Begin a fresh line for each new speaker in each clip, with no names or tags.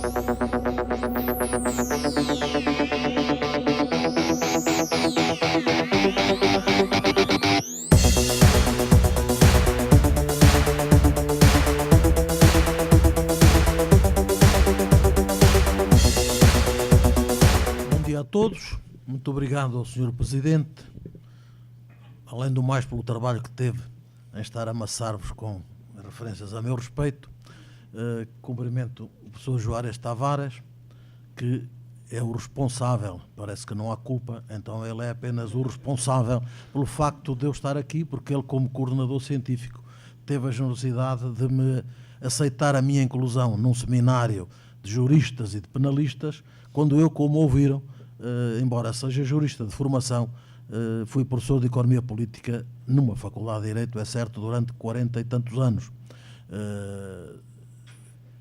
Bom dia a todos, muito obrigado ao Sr. Presidente, além do mais pelo trabalho que teve em estar a amassar-vos com referências a meu respeito. Cumprimento o professor Juarez Tavares, que é o responsável, parece que não há culpa, então ele é apenas o responsável pelo facto de eu estar aqui, porque ele, como coordenador científico, teve a generosidade de me aceitar a minha inclusão num seminário de juristas e de penalistas, quando eu, como ouviram, embora seja jurista de formação, fui professor de Economia Política numa faculdade de Direito, é certo, durante 40 e tantos anos.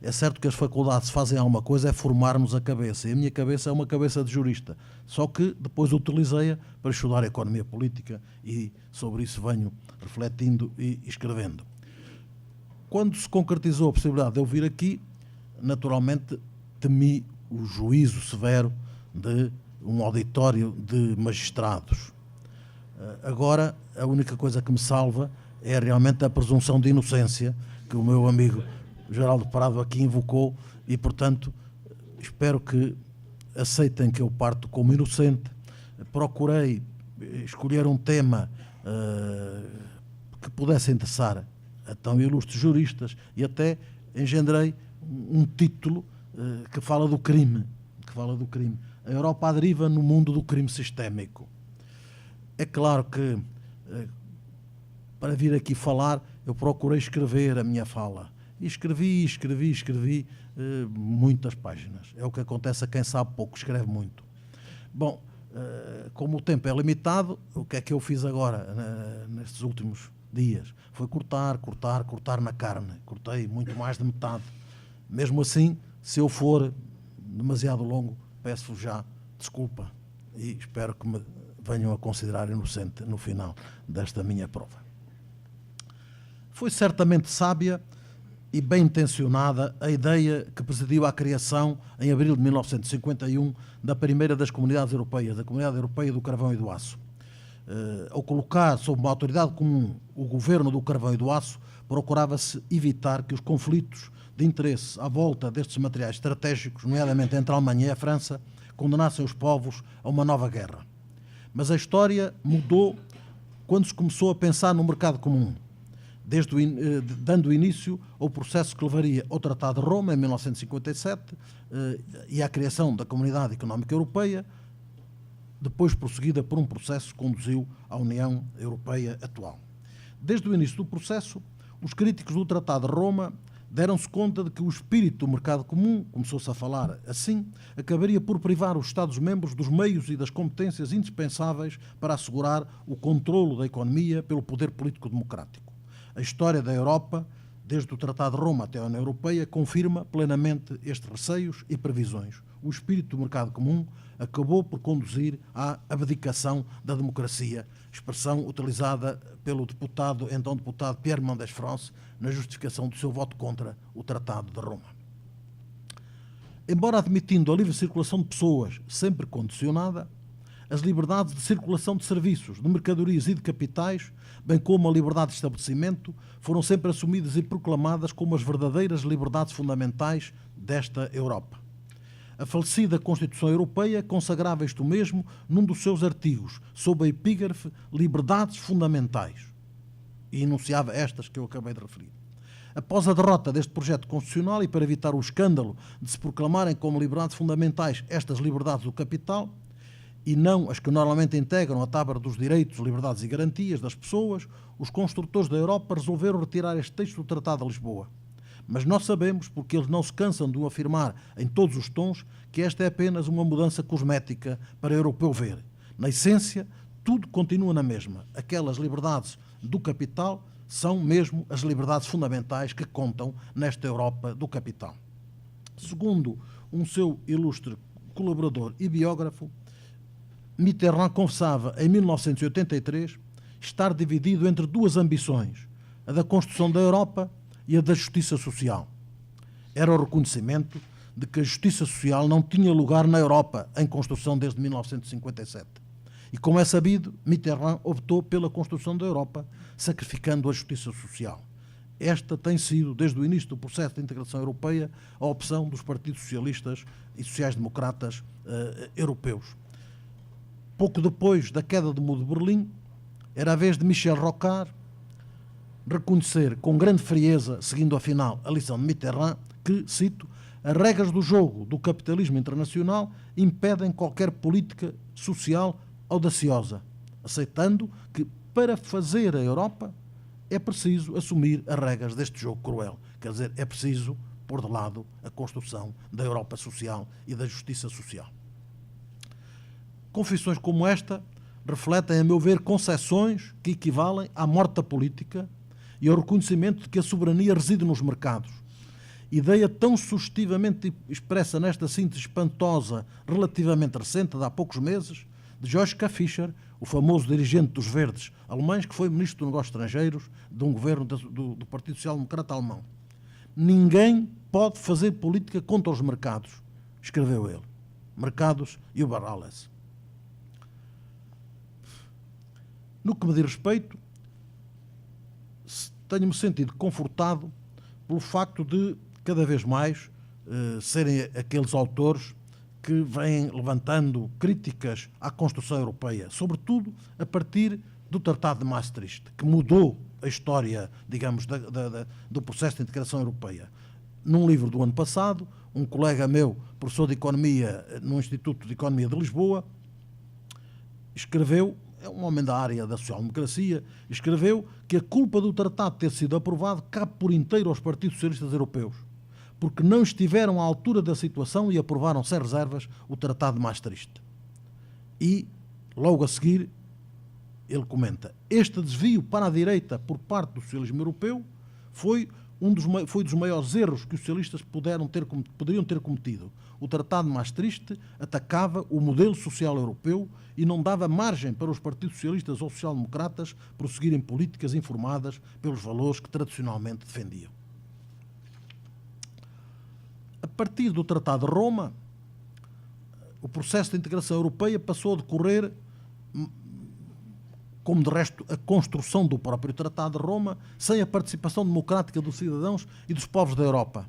É certo que as faculdades fazem alguma coisa, é formar-nos a cabeça, e a minha cabeça é uma cabeça de jurista, só que depois utilizei-a para estudar Economia Política e sobre isso venho refletindo e escrevendo. Quando se concretizou a possibilidade de eu vir aqui, naturalmente temi o juízo severo de um auditório de magistrados. Agora, a única coisa que me salva é realmente a presunção de inocência que o meu amigo Geraldo Prado aqui invocou e, portanto, espero que aceitem que eu parto como inocente. Procurei escolher um tema que pudesse interessar a tão ilustres juristas e até engendrei um título que fala do crime, a Europa à deriva no mundo do crime sistémico. É claro que, para vir aqui falar, eu procurei escrever a minha fala. E escrevi muitas páginas. É o que acontece a quem sabe pouco, escreve muito. Bom, como o tempo é limitado, o que é que eu fiz agora, nestes últimos dias? Foi cortar na carne. Cortei muito mais de metade. Mesmo assim, se eu for demasiado longo, peço-vos já desculpa e espero que me venham a considerar inocente no final desta minha prova. Foi certamente sábia e bem intencionada a ideia que presidiu à criação, em abril de 1951, da primeira das comunidades europeias, da Comunidade Europeia do Carvão e do Aço. Ao colocar sob uma autoridade comum o governo do carvão e do aço, procurava-se evitar que os conflitos de interesse à volta destes materiais estratégicos, nomeadamente entre a Alemanha e a França, condenassem os povos a uma nova guerra. Mas a história mudou quando se começou a pensar no mercado comum, dando início ao processo que levaria ao Tratado de Roma, em 1957, e à criação da Comunidade Económica Europeia, depois prosseguida por um processo que conduziu à União Europeia atual. Desde o início do processo, os críticos do Tratado de Roma deram-se conta de que o espírito do mercado comum, começou-se a falar assim, acabaria por privar os Estados-membros dos meios e das competências indispensáveis para assegurar o controlo da economia pelo poder político democrático. A história da Europa, desde o Tratado de Roma até a União Europeia, confirma plenamente estes receios e previsões. O espírito do mercado comum acabou por conduzir à abdicação da democracia, expressão utilizada pelo então deputado Pierre Mendès France, na justificação do seu voto contra o Tratado de Roma. Embora admitindo a livre circulação de pessoas sempre condicionada, as liberdades de circulação de serviços, de mercadorias e de capitais, bem como a liberdade de estabelecimento, foram sempre assumidas e proclamadas como as verdadeiras liberdades fundamentais desta Europa. A falecida Constituição Europeia consagrava isto mesmo num dos seus artigos, sob a epígrafe Liberdades Fundamentais, e enunciava estas que eu acabei de referir. Após a derrota deste projeto constitucional e para evitar o escândalo de se proclamarem como liberdades fundamentais estas liberdades do capital, e não as que normalmente integram a tábua dos direitos, liberdades e garantias das pessoas, os construtores da Europa resolveram retirar este texto do Tratado de Lisboa. Mas nós sabemos, porque eles não se cansam de o afirmar em todos os tons, que esta é apenas uma mudança cosmética para o europeu ver. Na essência, tudo continua na mesma. Aquelas liberdades do capital são mesmo as liberdades fundamentais que contam nesta Europa do capital. Segundo um seu ilustre colaborador e biógrafo, Mitterrand confessava, em 1983, estar dividido entre duas ambições, a da construção da Europa e a da justiça social. Era o reconhecimento de que a justiça social não tinha lugar na Europa em construção desde 1957. E, como é sabido, Mitterrand optou pela construção da Europa, sacrificando a justiça social. Esta tem sido, desde o início do processo de integração europeia, a opção dos partidos socialistas e sociais-democratas europeus. Pouco depois da queda do Muro de Berlim, era a vez de Michel Rocard reconhecer com grande frieza, seguindo afinal a lição de Mitterrand, que, cito, as regras do jogo do capitalismo internacional impedem qualquer política social audaciosa, aceitando que, para fazer a Europa, é preciso assumir as regras deste jogo cruel. Quer dizer, é preciso pôr de lado a construção da Europa social e da justiça social. Confissões como esta refletem, a meu ver, concepções que equivalem à morte da política e ao reconhecimento de que a soberania reside nos mercados. Ideia tão sugestivamente expressa nesta síntese espantosa, relativamente recente, de há poucos meses, de Joschka Fischer, o famoso dirigente dos Verdes alemães, que foi ministro dos Negócios Estrangeiros de um governo do Partido Social Democrata alemão. Ninguém pode fazer política contra os mercados, escreveu ele. Mercados e o Barrales. No que me diz respeito, tenho-me sentido confortado pelo facto de, cada vez mais, serem aqueles autores que vêm levantando críticas à construção europeia, sobretudo a partir do Tratado de Maastricht, que mudou a história, digamos, do processo de integração europeia. Num livro do ano passado, um colega meu, professor de Economia no Instituto de Economia de Lisboa, escreveu, é um homem da área da social-democracia, escreveu que a culpa do tratado ter sido aprovado cabe por inteiro aos partidos socialistas europeus, porque não estiveram à altura da situação e aprovaram sem reservas o Tratado de Maastricht. E, logo a seguir, ele comenta, este desvio para a direita por parte do socialismo europeu foi dos maiores erros que os socialistas poderiam ter cometido. O Tratado de Maastricht atacava o modelo social europeu e não dava margem para os partidos socialistas ou social-democratas prosseguirem políticas informadas pelos valores que tradicionalmente defendiam. A partir do Tratado de Roma, o processo de integração europeia passou a decorrer, como de resto a construção do próprio Tratado de Roma, sem a participação democrática dos cidadãos e dos povos da Europa.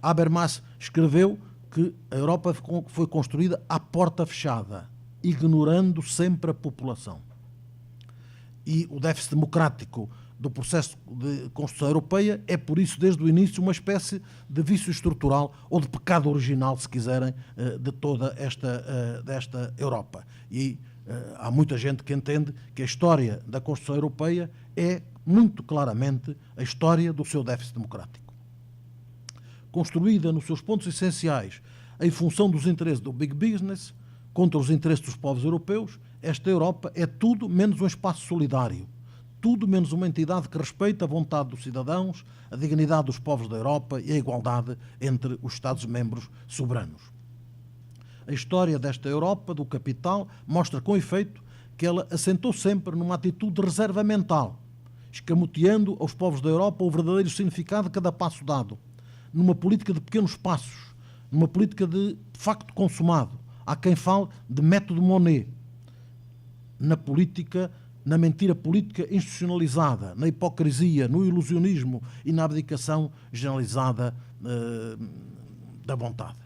Habermas escreveu que a Europa foi construída à porta fechada, ignorando sempre a população. E o déficit democrático do processo de construção europeia é, por isso, desde o início, uma espécie de vício estrutural ou de pecado original, se quiserem, de toda desta Europa. E há muita gente que entende que a história da construção europeia é, muito claramente, a história do seu déficit democrático. Construída nos seus pontos essenciais em função dos interesses do big business contra os interesses dos povos europeus, esta Europa é tudo menos um espaço solidário, tudo menos uma entidade que respeita a vontade dos cidadãos, a dignidade dos povos da Europa e a igualdade entre os Estados-membros soberanos. A história desta Europa, do capital, mostra com efeito que ela assentou sempre numa atitude de reserva mental, escamoteando aos povos da Europa o verdadeiro significado de cada passo dado, numa política de pequenos passos, numa política de facto consumado. Há quem fale de método Monet, na mentira política institucionalizada, na hipocrisia, no ilusionismo e na abdicação generalizada da vontade.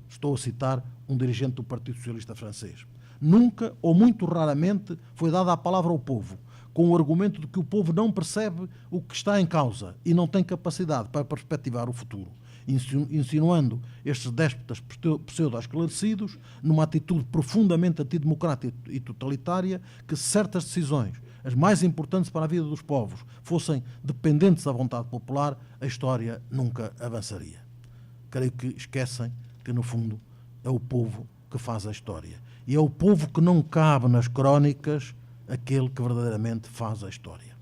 Estou a citar um dirigente do Partido Socialista francês. Nunca, ou muito raramente, foi dada a palavra ao povo, com o argumento de que o povo não percebe o que está em causa e não tem capacidade para perspectivar o futuro, insinuando estes déspotas pseudo-esclarecidos numa atitude profundamente antidemocrática e totalitária que, se certas decisões, as mais importantes para a vida dos povos, fossem dependentes da vontade popular, a história nunca avançaria. Creio que esquecem que, no fundo, é o povo que faz a história. E é o povo que não cabe nas crónicas aquele que verdadeiramente faz a história.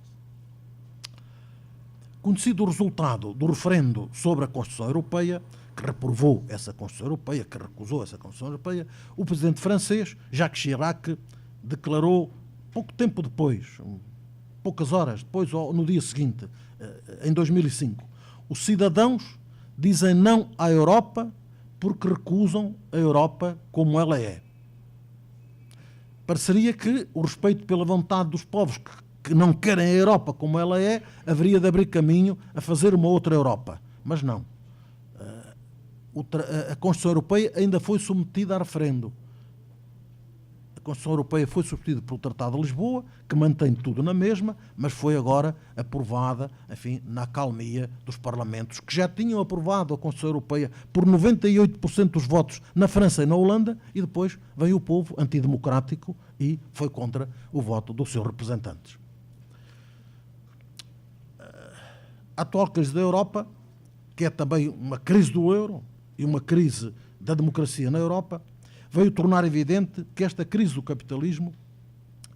Conhecido o resultado do referendo sobre a Constituição Europeia, que reprovou essa Constituição Europeia, que recusou essa Constituição Europeia, o presidente francês, Jacques Chirac, declarou pouco tempo depois, poucas horas depois, ou no dia seguinte, em 2005, os cidadãos dizem não à Europa porque recusam a Europa como ela é. Pareceria que o respeito pela vontade dos povos que não querem a Europa como ela é, haveria de abrir caminho a fazer uma outra Europa. Mas não. A Constituição Europeia ainda foi submetida a referendo. A Constituição Europeia foi substituída pelo Tratado de Lisboa, que mantém tudo na mesma, mas foi agora aprovada, enfim, na acalmia dos parlamentos, que já tinham aprovado a Constituição Europeia por 98% dos votos na França e na Holanda, e depois veio o povo antidemocrático e foi contra o voto dos seus representantes. A atual crise da Europa, que é também uma crise do euro e uma crise da democracia na Europa, veio tornar evidente que esta crise do capitalismo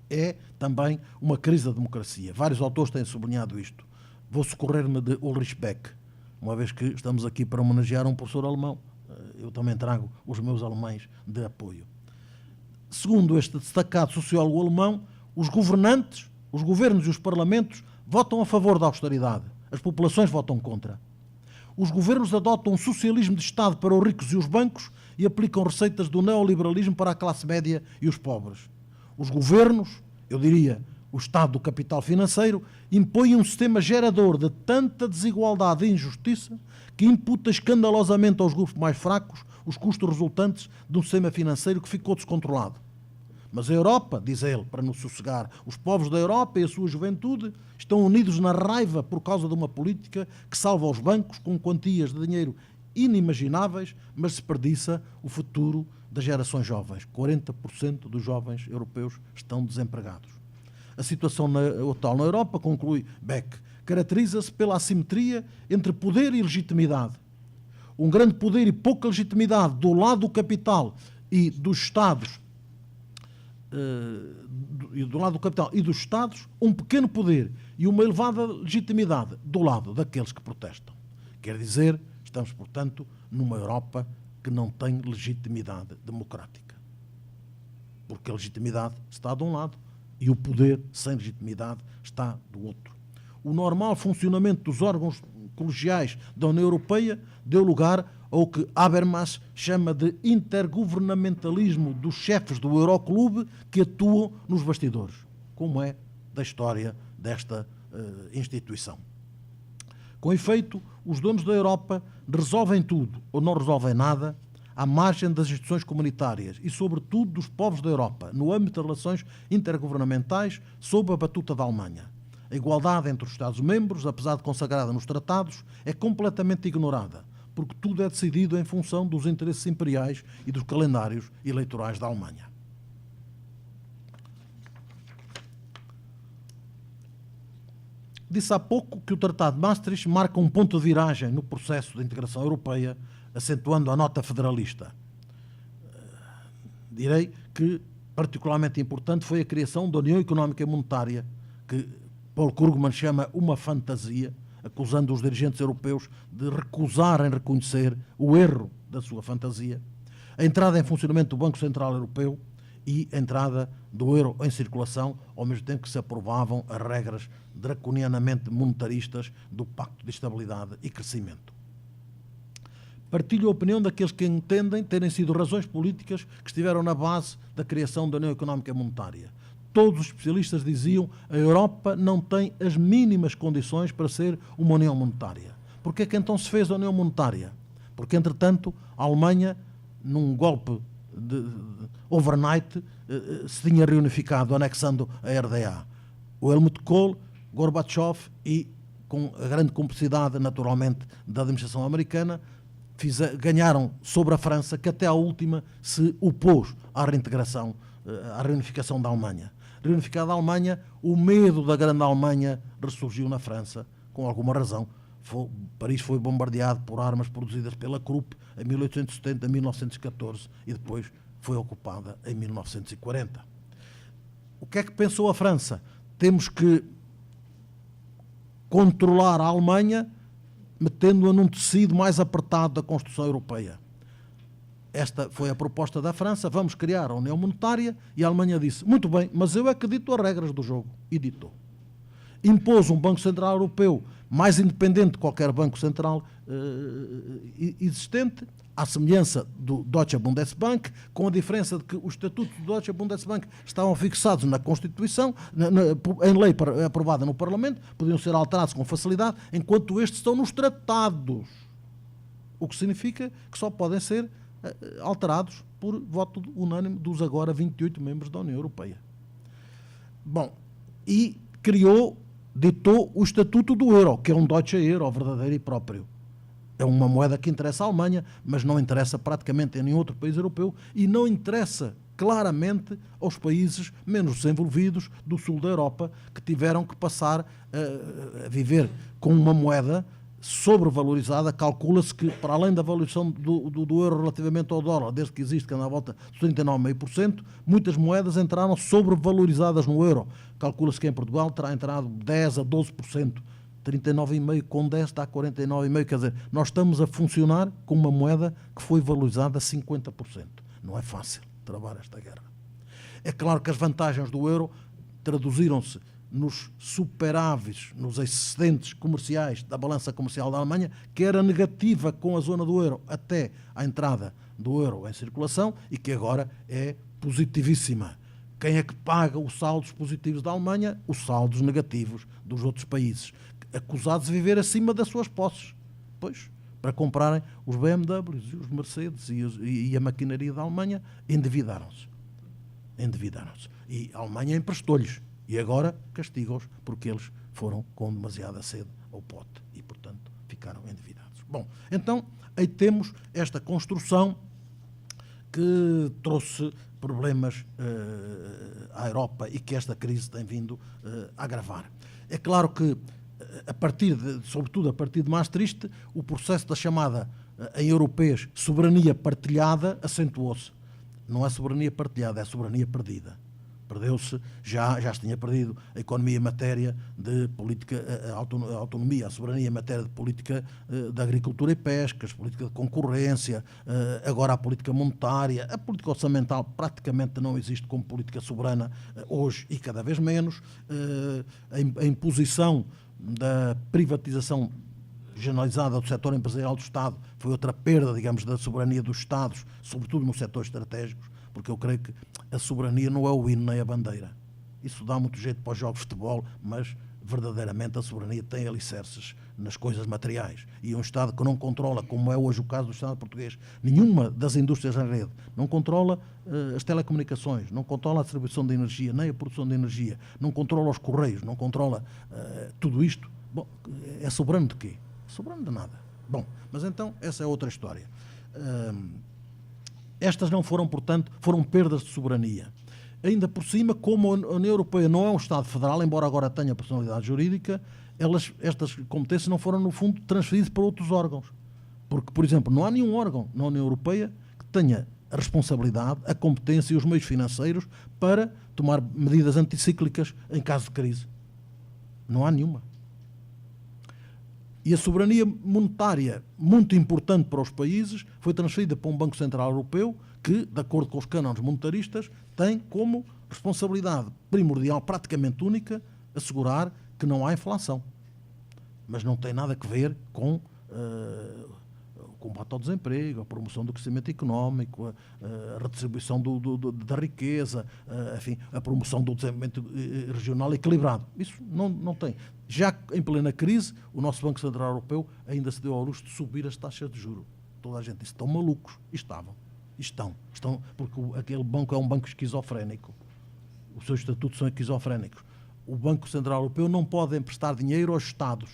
é também uma crise da democracia. Vários autores têm sublinhado isto. Vou socorrer-me de Ulrich Beck, uma vez que estamos aqui para homenagear um professor alemão. Eu também trago os meus alemães de apoio. Segundo este destacado sociólogo alemão, os governantes, os governos e os parlamentos votam a favor da austeridade. As populações votam contra. Os governos adotam um socialismo de Estado para os ricos e os bancos e aplicam receitas do neoliberalismo para a classe média e os pobres. Os governos, eu diria o Estado do capital financeiro, impõem um sistema gerador de tanta desigualdade e injustiça que imputa escandalosamente aos grupos mais fracos os custos resultantes de um sistema financeiro que ficou descontrolado. Mas a Europa, diz ele, para nos sossegar, os povos da Europa e a sua juventude estão unidos na raiva por causa de uma política que salva os bancos com quantias de dinheiro inimagináveis, mas desperdiça o futuro das gerações jovens. 40% dos jovens europeus estão desempregados. A situação atual na Europa, conclui Beck, caracteriza-se pela assimetria entre poder e legitimidade. Um grande poder e pouca legitimidade do lado do capital e dos Estados, do lado do capital e dos Estados, um pequeno poder e uma elevada legitimidade do lado daqueles que protestam. Quer dizer, estamos, portanto, numa Europa que não tem legitimidade democrática. Porque a legitimidade está de um lado e o poder sem legitimidade está do outro. O normal funcionamento dos órgãos colegiais da União Europeia deu lugar ao que Habermas chama de intergovernamentalismo dos chefes do Euroclube que atuam nos bastidores, como é da história desta instituição. Com efeito, os donos da Europa resolvem tudo ou não resolvem nada à margem das instituições comunitárias e, sobretudo, dos povos da Europa, no âmbito de relações intergovernamentais, sob a batuta da Alemanha. A igualdade entre os Estados-membros, apesar de consagrada nos tratados, é completamente ignorada, porque tudo é decidido em função dos interesses imperiais e dos calendários eleitorais da Alemanha. Disse há pouco que o Tratado de Maastricht marca um ponto de viragem no processo de integração europeia, acentuando a nota federalista. Direi que particularmente importante foi a criação da União Económica e Monetária, que Paul Krugman chama uma fantasia, acusando os dirigentes europeus de recusarem reconhecer o erro da sua fantasia, a entrada em funcionamento do Banco Central Europeu e a entrada do euro em circulação, ao mesmo tempo que se aprovavam as regras draconianamente monetaristas do Pacto de Estabilidade e Crescimento. Partilho a opinião daqueles que entendem terem sido razões políticas que estiveram na base da criação da União Económica e Monetária. Todos os especialistas diziam que a Europa não tem as mínimas condições para ser uma União Monetária. Porquê é que então se fez a União Monetária? Porque, entretanto, a Alemanha, num golpe de overnight, se tinha reunificado, anexando a RDA. O Helmut Kohl, Gorbachev e, com a grande cumplicidade, naturalmente, da administração americana, ganharam sobre a França, que até à última se opôs à reintegração, à reunificação da Alemanha. Reunificada a Alemanha, o medo da grande Alemanha ressurgiu na França, com alguma razão. Paris foi bombardeado por armas produzidas pela Krupp em 1870, 1914 e depois foi ocupada em 1940. O que é que pensou a França? Temos que controlar a Alemanha metendo-a num tecido mais apertado da construção europeia. Esta foi a proposta da França, vamos criar a União Monetária, e a Alemanha disse, muito bem, mas eu é que dito as regras do jogo, e ditou. Impôs um Banco Central Europeu mais independente de qualquer banco central existente, à semelhança do Deutsche Bundesbank, com a diferença de que os estatutos do Deutsche Bundesbank estavam fixados na Constituição, em lei aprovada no Parlamento, podiam ser alterados com facilidade, enquanto estes estão nos tratados. O que significa que só podem ser alterados por voto unânime dos agora 28 membros da União Europeia. Bom, e ditou o estatuto do euro, que é um Deutsche Euro verdadeiro e próprio. É uma moeda que interessa à Alemanha, mas não interessa praticamente em nenhum outro país europeu e não interessa claramente aos países menos desenvolvidos do sul da Europa, que tiveram que passar a viver com uma moeda sobrevalorizada. Calcula-se que, para além da valorização do euro relativamente ao dólar, desde que existe, que anda à volta de 39,5%, muitas moedas entraram sobrevalorizadas no euro. Calcula-se que em Portugal terá entrado 10% a 12%. 39,5 com 10 dá 49,5, quer dizer, nós estamos a funcionar com uma moeda que foi valorizada a 50%. Não é fácil travar esta guerra. É claro que as vantagens do euro traduziram-se nos superávites, nos excedentes comerciais da balança comercial da Alemanha, que era negativa com a zona do euro até à entrada do euro em circulação e que agora é positivíssima. Quem é que paga os saldos positivos da Alemanha? Os saldos negativos dos outros países, acusados de viver acima das suas posses. Pois, para comprarem os BMWs e os Mercedes e a maquinaria da Alemanha, endividaram-se. E a Alemanha emprestou-lhes. E agora castiga-os porque eles foram com demasiada sede ao pote e, portanto, ficaram endividados. Bom, então, aí temos esta construção que trouxe problemas à Europa e que esta crise tem vindo a agravar. É claro que, sobretudo a partir de Maastricht, o processo da chamada, em europeus, soberania partilhada acentuou-se. Não é soberania partilhada, é soberania perdida. Perdeu-se, já se tinha perdido a economia em matéria de política, a autonomia, a soberania em matéria de política da agricultura e pescas, política de concorrência, agora a política monetária, a política orçamental praticamente não existe como política soberana hoje e cada vez menos, a imposição da privatização generalizada do setor empresarial do Estado foi outra perda, digamos, da soberania dos Estados, sobretudo nos setores estratégicos, porque eu creio que a soberania não é o hino nem a bandeira. Isso dá muito jeito para os jogos de futebol, mas verdadeiramente a soberania tem alicerces nas coisas materiais. E um Estado que não controla, como é hoje o caso do Estado português, nenhuma das indústrias em rede, não controla as telecomunicações, não controla a distribuição de energia, nem a produção de energia, não controla os correios, não controla tudo isto, bom, é soberano de quê? Soberano de nada. Bom, mas então essa é outra história. Estas não foram, portanto, foram perdas de soberania. Ainda por cima, como a União Europeia não é um Estado federal, embora agora tenha personalidade jurídica, estas competências não foram, no fundo, transferidas para outros órgãos. Porque, por exemplo, não há nenhum órgão na União Europeia que tenha a responsabilidade, a competência e os meios financeiros para tomar medidas anticíclicas em caso de crise. Não há nenhuma. E a soberania monetária, muito importante para os países, foi transferida para um Banco Central Europeu que, de acordo com os cânones monetaristas, tem como responsabilidade primordial, praticamente única, assegurar que não há inflação. Mas não tem nada a ver com o combate ao desemprego, a promoção do crescimento económico, a redistribuição da riqueza, enfim, a promoção do desenvolvimento regional equilibrado. Isso não tem. Já em plena crise, o nosso Banco Central Europeu ainda se deu ao luxo de subir as taxas de juros. Toda a gente disse, estão malucos. E estavam. Estão, porque aquele banco é um banco esquizofrénico. Os seus estatutos são esquizofrénicos. O Banco Central Europeu não pode emprestar dinheiro aos Estados,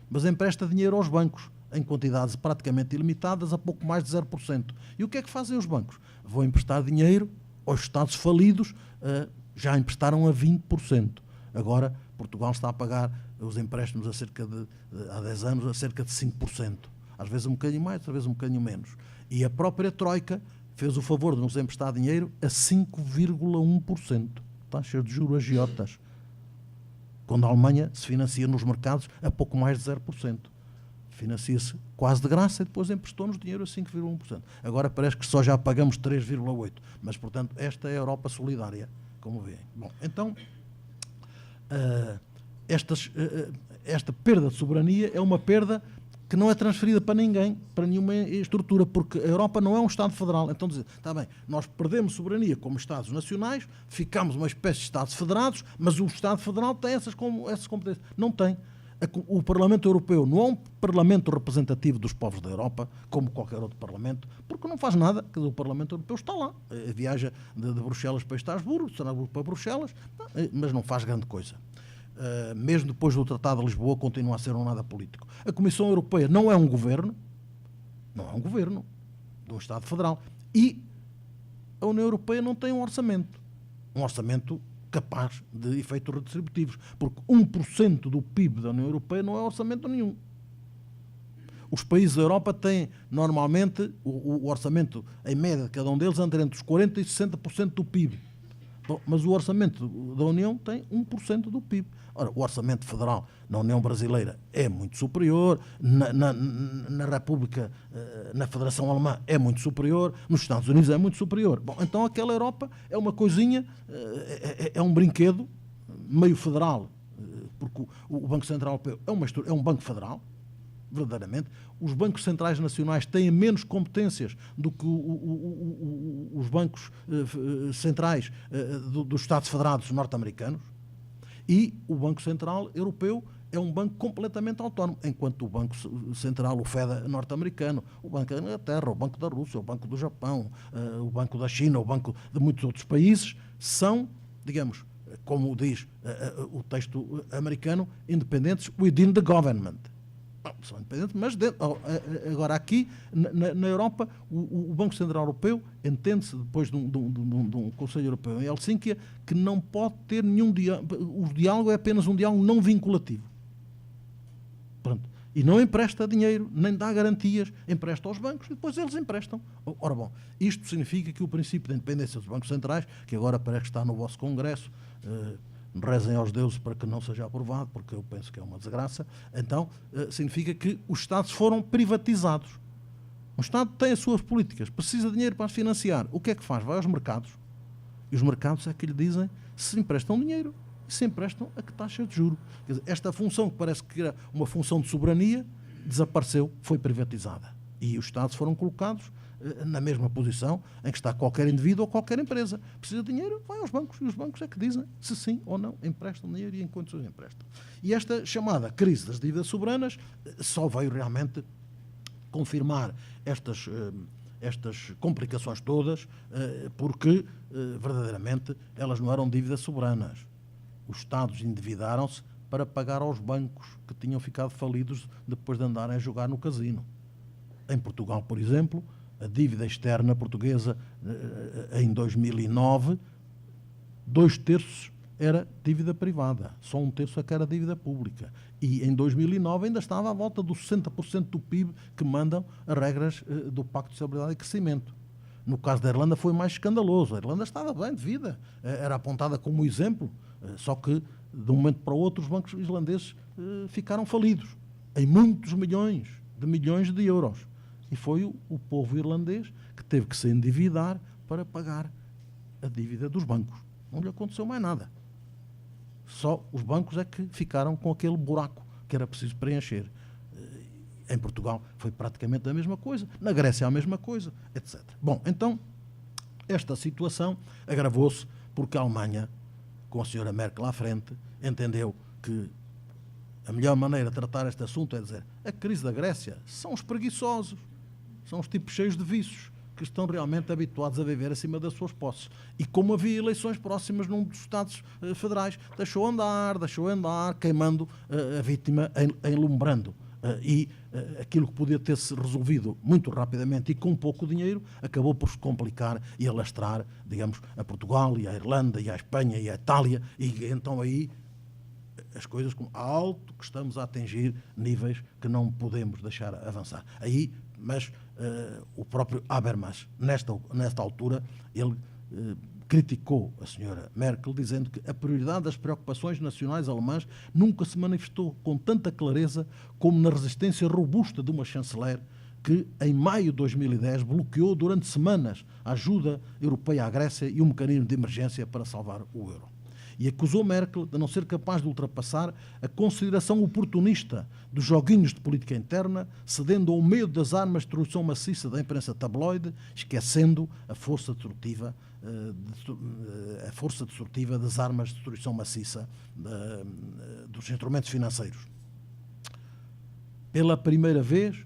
mas empresta dinheiro aos bancos, em quantidades praticamente ilimitadas, a pouco mais de 0%. E o que é que fazem os bancos? Vão emprestar dinheiro aos Estados falidos, já emprestaram a 20%. Agora, Portugal está a pagar os empréstimos há 10 anos a cerca de 5%. Às vezes um bocadinho mais, às vezes um bocadinho menos. E a própria Troika fez o favor de nos emprestar dinheiro a 5,1%. Taxas de juros agiotas. Quando a Alemanha se financia nos mercados a pouco mais de 0%. Financia-se quase de graça e depois emprestou-nos dinheiro a 5,1%. Agora parece que só já pagamos 3,8%. Mas, portanto, esta é a Europa solidária, como veem. Bom, então, esta perda de soberania é uma perda que não é transferida para ninguém, para nenhuma estrutura, porque a Europa não é um Estado federal. Então, está bem, nós perdemos soberania como Estados nacionais, ficamos uma espécie de Estados federados, mas o Estado federal tem essas competências. Não tem. O Parlamento Europeu não é um parlamento representativo dos povos da Europa, como qualquer outro parlamento, porque não faz nada. O Parlamento Europeu está lá, viaja de Bruxelas para Estrasburgo, de Estrasburgo para Bruxelas, mas não faz grande coisa. Mesmo depois do Tratado de Lisboa, continua a ser um nada político. A Comissão Europeia não é um governo de um Estado federal. E a União Europeia não tem um orçamento capaz de efeitos redistributivos, porque 1% do PIB da União Europeia não é orçamento nenhum. Os países da Europa têm, normalmente, o orçamento, em média, de cada um deles, anda entre os 40% e 60% do PIB. Bom, mas o orçamento da União tem 1% do PIB. Ora, o orçamento federal na União Brasileira é muito superior, na República, na Federação Alemã é muito superior, nos Estados Unidos é muito superior. Bom, então aquela Europa é uma coisinha, é um brinquedo meio federal, porque o Banco Central Europeu é um banco federal, verdadeiramente. Os bancos centrais nacionais têm menos competências do que os bancos centrais dos Estados Federados norte-americanos, e o Banco Central Europeu é um banco completamente autónomo, enquanto o Banco Central, o FED norte-americano, o Banco da Inglaterra, o Banco da Rússia, o Banco do Japão, o Banco da China, o Banco de muitos outros países, são, digamos, como diz o texto americano, independentes within the government. São independentes, mas agora aqui, na Europa, o Banco Central Europeu entende-se, depois de um Conselho Europeu em Helsínquia, que não pode ter nenhum diálogo. O diálogo é apenas um diálogo não vinculativo. Pronto. E não empresta dinheiro, nem dá garantias, empresta aos bancos e depois eles emprestam. Ora bom, isto significa que o princípio da independência dos bancos centrais, que agora parece que está no vosso Congresso, rezem aos deuses para que não seja aprovado, porque eu penso que é uma desgraça, então significa que os Estados foram privatizados. O Estado tem as suas políticas, precisa de dinheiro para as financiar. O que é que faz? Vai aos mercados. E os mercados é que lhe dizem se emprestam dinheiro e se emprestam a que taxa de juros. Quer dizer, esta função, que parece que era uma função de soberania, desapareceu, foi privatizada. E os Estados foram colocados na mesma posição em que está qualquer indivíduo ou qualquer empresa. Precisa de dinheiro, vai aos bancos, e os bancos é que dizem se sim ou não emprestam dinheiro e em condições emprestam. E esta chamada crise das dívidas soberanas só veio realmente confirmar estas complicações todas, porque verdadeiramente elas não eram dívidas soberanas. Os Estados endividaram-se para pagar aos bancos que tinham ficado falidos depois de andarem a jogar no casino. Em Portugal, por exemplo, a dívida externa portuguesa em 2009, 2/3 era dívida privada, só 1/3 é que era dívida pública. E em 2009 ainda estava à volta dos 60% do PIB que mandam as regras do Pacto de Estabilidade e Crescimento. No caso da Irlanda foi mais escandaloso. A Irlanda estava bem de vida, era apontada como exemplo, só que de um momento para o outro os bancos islandeses ficaram falidos em muitos milhões de euros. E foi o povo irlandês que teve que se endividar para pagar a dívida dos bancos. Não lhe aconteceu mais nada. Só os bancos é que ficaram com aquele buraco que era preciso preencher. Em Portugal foi praticamente a mesma coisa, na Grécia a mesma coisa, etc. Bom, então, esta situação agravou-se porque a Alemanha, com a senhora Merkel à frente, entendeu que a melhor maneira de tratar este assunto é dizer: a crise da Grécia são os preguiçosos, são os tipos cheios de vícios, que estão realmente habituados a viver acima das suas posses. E como havia eleições próximas num dos Estados federais, deixou andar, queimando a vítima, enlumbrando. E aquilo que podia ter-se resolvido muito rapidamente e com pouco dinheiro, acabou por se complicar e alastrar, digamos, a Portugal e a Irlanda e a Espanha e a Itália, e então aí as coisas como alto que estamos a atingir níveis que não podemos deixar avançar. Aí, mas o próprio Habermas, nesta altura, ele criticou a senhora Merkel, dizendo que a prioridade das preocupações nacionais alemãs nunca se manifestou com tanta clareza como na resistência robusta de uma chanceler que, em maio de 2010, bloqueou durante semanas a ajuda europeia à Grécia e um mecanismo de emergência para salvar o euro. e acusou Merkel de não ser capaz de ultrapassar a consideração oportunista dos joguinhos de política interna, cedendo ao medo das armas de destruição maciça da imprensa tabloide, esquecendo a força destrutiva das armas de destruição maciça dos instrumentos financeiros. Pela primeira vez,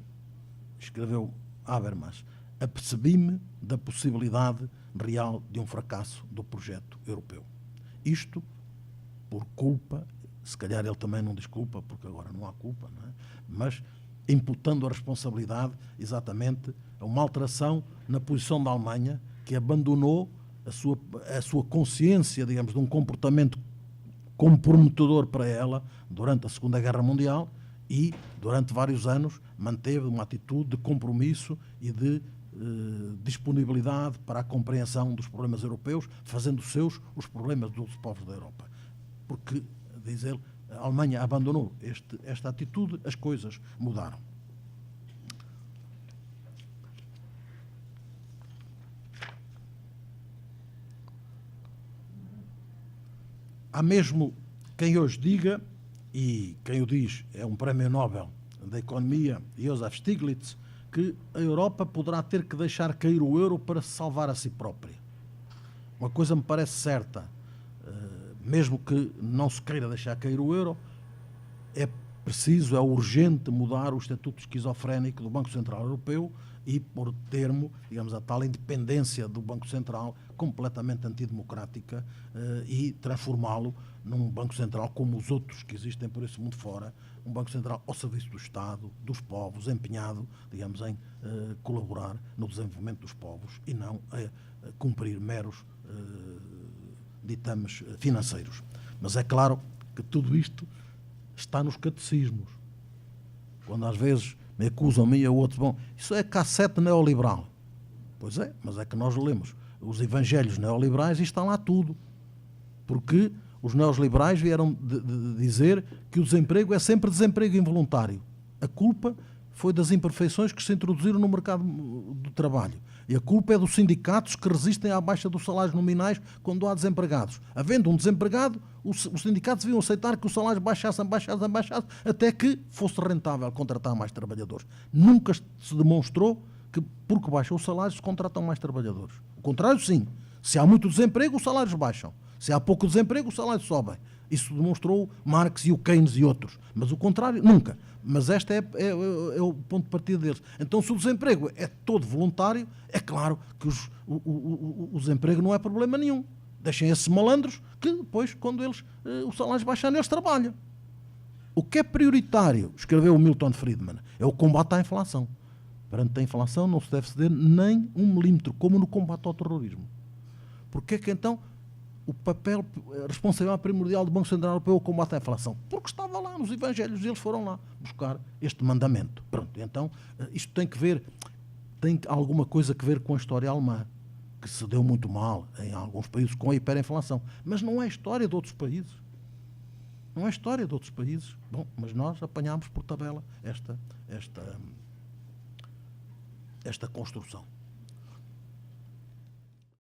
escreveu Habermas, apercebi-me da possibilidade real de um fracasso do projeto europeu. Isto por culpa, se calhar ele também não diz culpa, porque agora não há culpa, não é? Mas imputando a responsabilidade exatamente a uma alteração na posição da Alemanha, que abandonou a sua consciência, digamos, de um comportamento comprometedor para ela durante a Segunda Guerra Mundial e, durante vários anos, manteve uma atitude de compromisso e de disponibilidade para a compreensão dos problemas europeus, fazendo seus os problemas dos povos da Europa. Porque, diz ele, a Alemanha abandonou esta atitude, as coisas mudaram. Há mesmo quem hoje diga, e quem o diz é um prémio Nobel da Economia, Joseph Stiglitz, que a Europa poderá ter que deixar cair o euro para se salvar a si própria. Uma coisa me parece certa, mesmo que não se queira deixar cair o euro, é preciso, é urgente mudar o estatuto esquizofrénico do Banco Central Europeu e pôr termo, digamos, a tal independência do Banco Central completamente antidemocrática e transformá-lo num Banco Central como os outros que existem por esse mundo fora, um Banco Central ao serviço do Estado, dos povos, empenhado, digamos, em colaborar no desenvolvimento dos povos e não a cumprir meros ditames financeiros. Mas é claro que tudo isto está nos catecismos. Quando às vezes me acusam a mim e a outros, bom, isso é cassete neoliberal. Pois é, mas é que nós lemos os evangelhos neoliberais e está lá tudo. Porque os neoliberais vieram de dizer que o desemprego é sempre desemprego involuntário. A culpa foi das imperfeições que se introduziram no mercado do trabalho. E a culpa é dos sindicatos que resistem à baixa dos salários nominais quando há desempregados. Havendo um desempregado, os sindicatos deviam aceitar que os salários baixassem, até que fosse rentável contratar mais trabalhadores. Nunca se demonstrou que, porque baixam os salários, se contratam mais trabalhadores. O contrário, sim. Se há muito desemprego, os salários baixam. Se há pouco desemprego, os salários sobem. Isso demonstrou Marx e o Keynes e outros. Mas o contrário, nunca. Mas este é o ponto de partida deles. Então, se o desemprego é todo voluntário, é claro que o desemprego não é problema nenhum. Deixem esses malandros que depois, quando os salários baixarem, eles trabalham. O que é prioritário, escreveu o Milton Friedman, é o combate à inflação. Perante a inflação não se deve ceder nem 1 milímetro, como no combate ao terrorismo. Porque é que então o papel, a responsabilidade primordial do Banco Central Europeu é o combate à inflação? Porque estava lá nos evangelhos e eles foram lá buscar este mandamento. Pronto, então isto tem alguma coisa a ver com a história alemã, que se deu muito mal em alguns países com a hiperinflação. Mas não é história de outros países. Não é história de outros países. Bom, mas nós apanhámos por tabela esta construção.